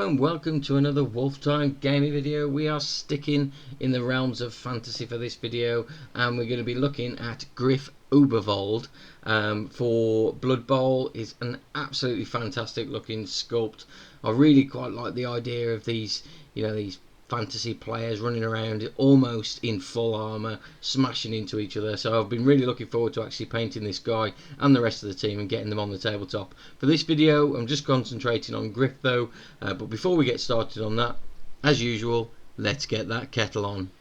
and welcome to another Wolftime gaming video. We are sticking in the realms of fantasy for this video, and we're going to be looking at Griff Oberwald for Blood Bowl. Is an absolutely fantastic looking sculpt. I really quite like the idea of these, these fantasy players running around almost in full armour, smashing into each other. So I've been really looking forward to actually painting this guy and the rest of the team and getting them on the tabletop. For this video I'm just concentrating on Griff though, but before we get started on that, as usual, let's get that kettle on.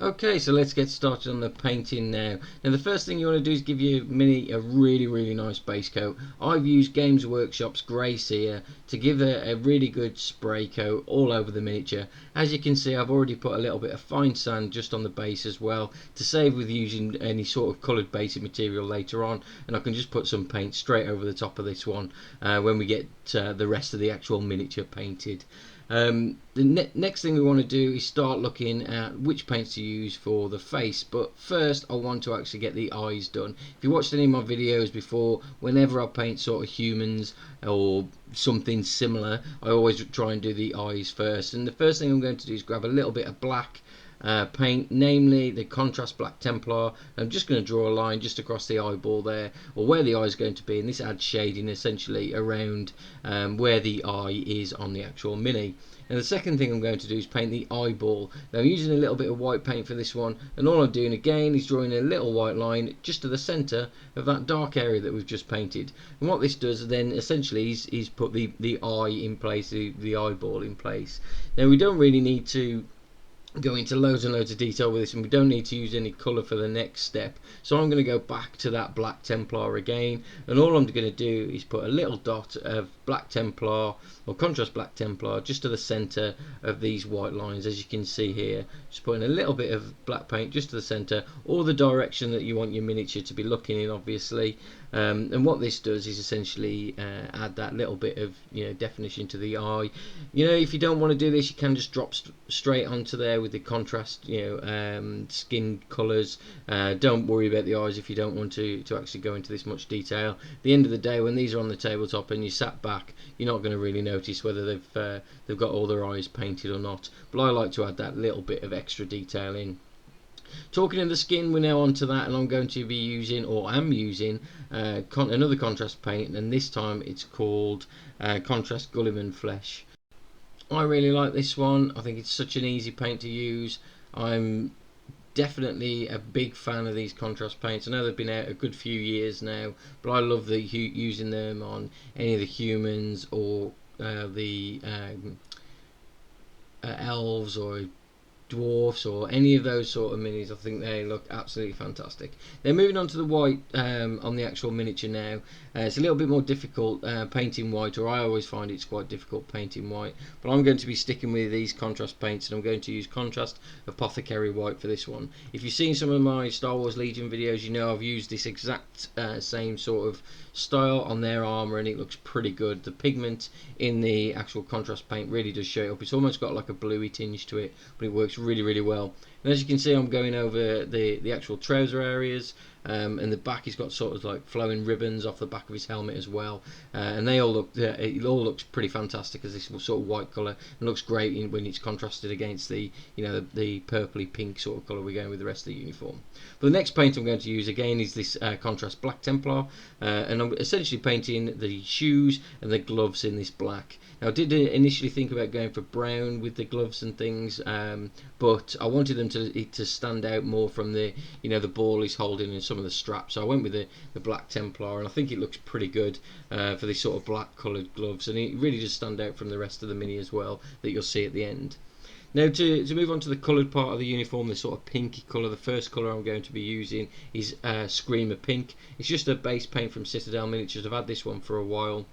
Okay, so let's get started on the painting now. Now the first thing you want to do is give your mini a really nice base coat. I've used Games Workshop's Grey Seer to give a really good spray coat all over the miniature. As you can see, I've already put a little bit of fine sand just on the base as well to save with using any sort of coloured basic material later on, and I can just put some paint straight over the top of this one when we get the rest of the actual miniature painted. The next thing we want to do is start looking at which paints to use for the face, but first I want to actually get the eyes done. If you watched any of my videos before, whenever I paint sort of humans or something similar, I always try and do the eyes first. And the first thing I'm going to do is grab a little bit of black paint, namely the contrast black Templar. I'm just going to draw a line just across the eyeball there, or where the eye is going to be, and this adds shading essentially around where the eye is on the actual mini. And the second thing I'm going to do is paint the eyeball. Now I'm using a little bit of white paint for this one, and all I'm doing again is drawing a little white line just to the centre of that dark area that we've just painted. And what this does then essentially is put the eye in place, the eyeball in place. Now we don't really need to go into loads and loads of detail with this, and we don't need to use any colour for the next step, so I'm going to go back to that black Templar again, and all I'm going to do is put a little dot of black Templar or contrast black Templar just to the centre of these white lines. As you can see here, just putting a little bit of black paint just to the centre, or the direction that you want your miniature to be looking in, obviously. And what this does is essentially add that little bit of definition to the eye. If you don't want to do this, you can just drop straight onto there with the contrast skin colours. Don't worry about the eyes if you don't want to actually go into this much detail. At the end of the day, when these are on the tabletop and you sat back, you're not going to really notice whether they've got all their eyes painted or not, but I like to add that little bit of extra detail in. Talking of the skin, we're now on to that, and I'm going to be using, or am using, another contrast paint, and this time it's called Contrast Gulliman Flesh. I really like this one. I think it's such an easy paint to use. I'm definitely a big fan of these contrast paints. I know they've been out a good few years now, but I love using them on any of the humans or the elves or dwarfs or any of those sort of minis. I think they look absolutely fantastic. Then moving on to the white on the actual miniature now. It's a little bit more difficult painting white, or I always find it's quite difficult painting white, but I'm going to be sticking with these contrast paints, and I'm going to use Contrast Apothecary White for this one. If you've seen some of my Star Wars Legion videos, you know I've used this exact same sort of style on their armour, and it looks pretty good. The pigment in the actual contrast paint really does show it up. It's almost got like a bluey tinge to it, but it works really well. And as you can see, I'm going over the actual trouser areas, and the back he's got sort of like flowing ribbons off the back of his helmet as well, and they all look, it all looks pretty fantastic as this sort of white colour, and looks great when it's contrasted against the the purpley pink sort of colour we're going with the rest of the uniform. But the next paint I'm going to use again is this contrast black Templar, and I'm essentially painting the shoes and the gloves in this black. Now I did initially think about going for brown with the gloves and things, but I wanted them to stand out more from the the ball he's holding and some of the straps, so I went with the black Templar, and I think it looks pretty good for this sort of black coloured gloves, and it really does stand out from the rest of the mini as well that you'll see at the end. Now to move on to the coloured part of the uniform, the sort of pinky colour, the first colour I'm going to be using is Screamer Pink. It's just a base paint from Citadel Miniatures. I've had this one for a while.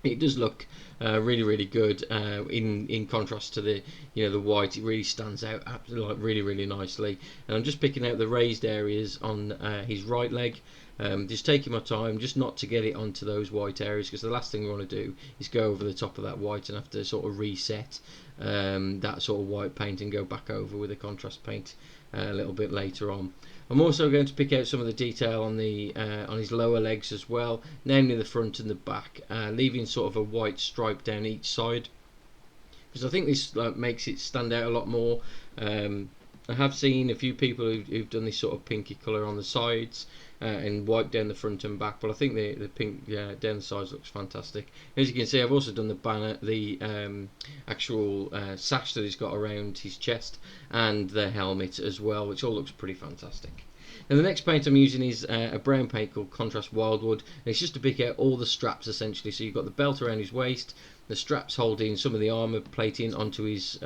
It does look really good in contrast to the the white. It really stands out like really nicely. And I'm just picking out the raised areas on his right leg. Just taking my time, just not to get it onto those white areas, because the last thing we want to do is go over the top of that white and have to sort of reset that sort of white paint and go back over with a contrast paint a little bit later on. I'm also going to pick out some of the detail on the on his lower legs as well, namely the front and the back, leaving sort of a white stripe down each side, because I think this makes it stand out a lot more. I have seen a few people who've done this sort of pinky colour on the sides and white down the front and back, but I think the pink down the sides looks fantastic. As you can see, I've also done the banner, the actual sash that he's got around his chest, and the helmet as well, which all looks pretty fantastic. Now the next paint I'm using is a brown paint called Contrast Wildwood, and it's just to pick out all the straps essentially. So you've got the belt around his waist, the straps holding some of the armour plating onto his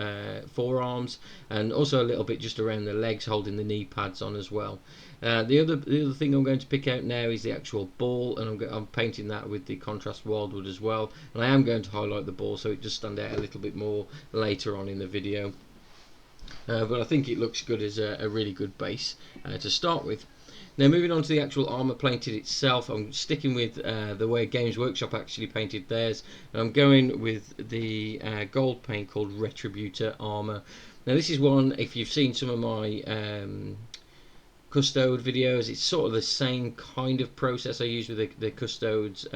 forearms, and also a little bit just around the legs holding the knee pads on as well. The other thing I'm going to pick out now is the actual ball, and I'm painting that with the Contrast Wildwood as well, and I am going to highlight the ball so it does stand out a little bit more later on in the video. But I think it looks good as a really good base to start with. Now moving on to the actual armour painted itself, I'm sticking with the way Games Workshop actually painted theirs, and I'm going with the gold paint called Retributor Armour. Now this is one, if you've seen some of my custode videos, it's sort of the same kind of process I use with the custodes,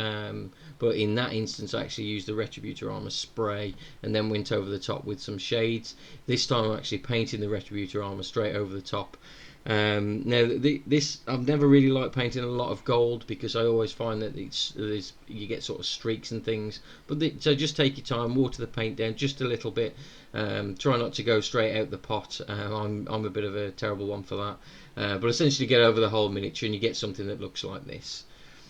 but in that instance I actually used the Retributor Armour spray and then went over the top with some shades. This time I'm actually painting the Retributor Armour straight over the top. Now this I've never really liked painting a lot of gold, because I always find that you get sort of streaks and things, but so just take your time, water the paint down just a little bit, try not to go straight out the pot. I'm a bit of a terrible one for that, but essentially get over the whole miniature and you get something that looks like this.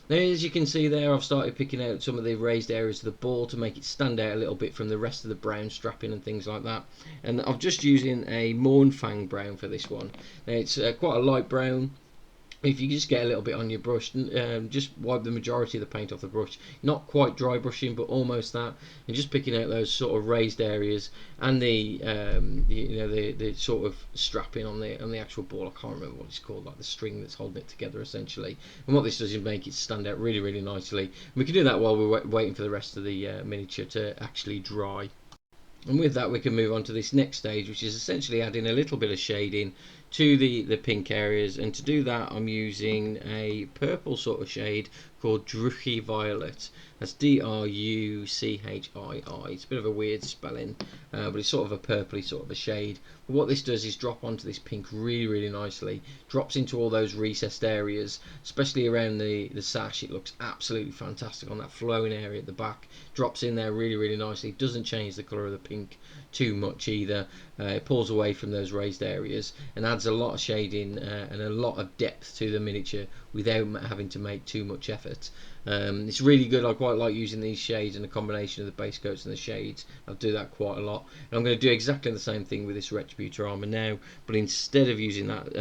Now as you can see there, I've started picking out some of the raised areas of the ball to make it stand out a little bit from the rest of the brown strapping and things like that, and I'm just using a Mournfang brown for this one. Now it's quite a light brown. If you just get a little bit on your brush, just wipe the majority of the paint off the brush, not quite dry brushing but almost that, and just picking out those sort of raised areas and the sort of strapping on the actual ball. I can't remember what it's called, like the string that's holding it together essentially. And what this does is make it stand out really nicely. And we can do that while we're waiting for the rest of the miniature to actually dry. And with that we can move on to this next stage, which is essentially adding a little bit of shading to the pink areas, and to do that I'm using a purple sort of shade called Druchii Violet. That's D-R-U-C-H-I-I. It's a bit of a weird spelling, but it's sort of a purpley sort of a shade. But what this does is drop onto this pink really nicely, drops into all those recessed areas, especially around the sash. It looks absolutely fantastic on that flowing area at the back, drops in there really nicely. It doesn't change the colour of the pink too much either. It pulls away from those raised areas and adds a lot of shading and a lot of depth to the miniature without having to make too much effort. It's really good. I quite like using these shades and the combination of the base coats and the shades. I'll do that quite a lot, and I'm going to do exactly the same thing with this Retributor Armour now, but instead of using that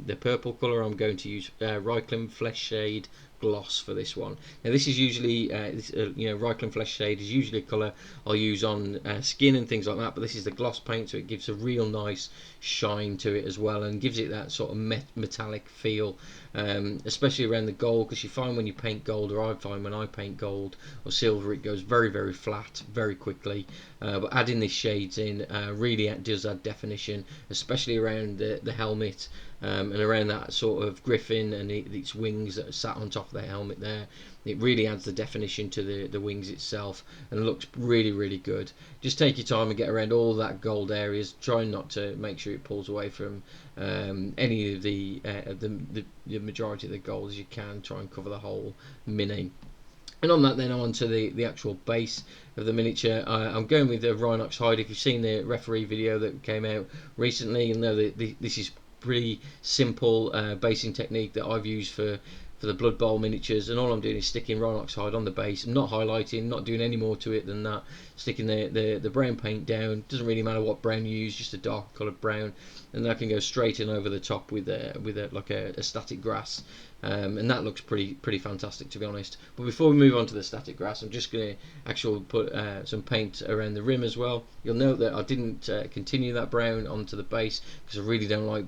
the purple colour, I'm going to use Reikland Flesh Shade Gloss for this one. Now this is usually Reikland Flesh Shade is usually a colour I'll use on skin and things like that, but this is the gloss paint, so it gives a real nice shine to it as well, and gives it that sort of metallic feel, especially around the gold, because you find when you paint gold, or I find when I paint gold or silver, it goes very flat very quickly, but adding these shades in really does add definition, especially around the helmet, and around that sort of griffin and its wings that are sat on top of the helmet there. It really adds the definition to the wings itself, and looks really good. Just take your time and get around all that gold areas, try not to make sure it pulls away from any of the majority of the gold as you can. Try and cover the whole mini. And on that then, on to the actual base of the miniature. I'm going with the Rhinox hide. If you've seen the referee video that came out recently, you know that this is pretty simple basing technique that I've used for for the Blood Bowl miniatures, and all I'm doing is sticking Rhinox hide on the base. I'm not highlighting, not doing any more to it than that. Sticking the brown paint down. Doesn't really matter what brown you use, just a dark coloured brown, and then I can go straight in over the top with like a static grass. And that looks pretty fantastic, to be honest. But before we move on to the static grass, I'm just going to actually put some paint around the rim as well. You'll note that I didn't continue that brown onto the base because I really don't like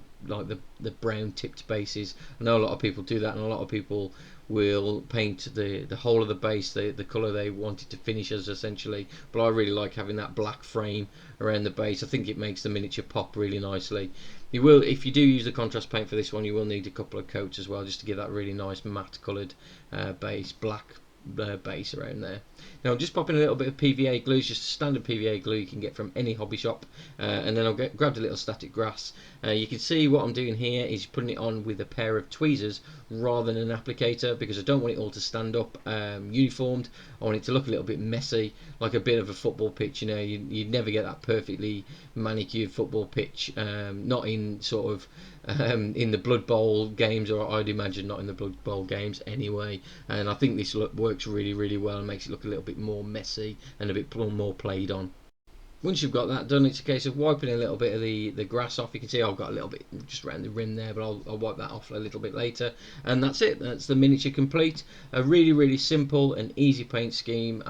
the brown tipped bases. I know a lot of people do that, and a lot of people will paint the whole of the base the colour they wanted to finish as, essentially. But I really like having that black frame around the base. I think it makes the miniature pop really nicely. You will, if you do use the contrast paint for this one, you will need a couple of coats as well, just to give that really nice matte coloured base, black base around there. Now I'm just popping a little bit of PVA glue. It's just standard PVA glue you can get from any hobby shop, and then I'll grabbed a little static grass. You can see what I'm doing here is putting it on with a pair of tweezers rather than an applicator, because I don't want it all to stand up uniformed. I want it to look a little bit messy, like a bit of a football pitch. You know, you'd never get that perfectly manicured football pitch, not in sort of in the Blood Bowl games, or I'd imagine not in the Blood Bowl games anyway. And I think this works really well and makes it look a little bit more messy and a bit more played on. Once you've got that done, it's a case of wiping a little bit of the grass off. You can see I've got a little bit just around the rim there, but I'll wipe that off a little bit later. And that's it. That's the miniature complete. A really simple and easy paint scheme.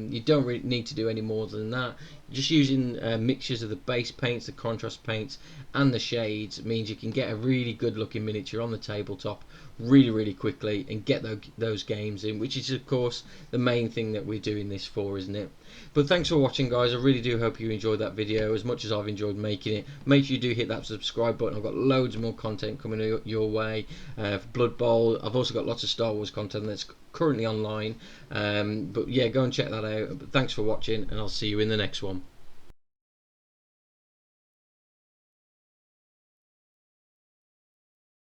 You don't really need to do any more than that. Just using mixtures of the base paints, the contrast paints, and the shades means you can get a really good looking miniature on the tabletop really quickly and get those games in, which is of course the main thing that we're doing this for, isn't it? But thanks for watching, guys. I really do hope you enjoyed that video as much as I've enjoyed making it. Make sure you do hit that subscribe button. I've got loads more content coming your way for Blood Bowl. I've also got lots of Star Wars content that's currently online, but yeah, go and check that out. But thanks for watching, and I'll see you in the next one.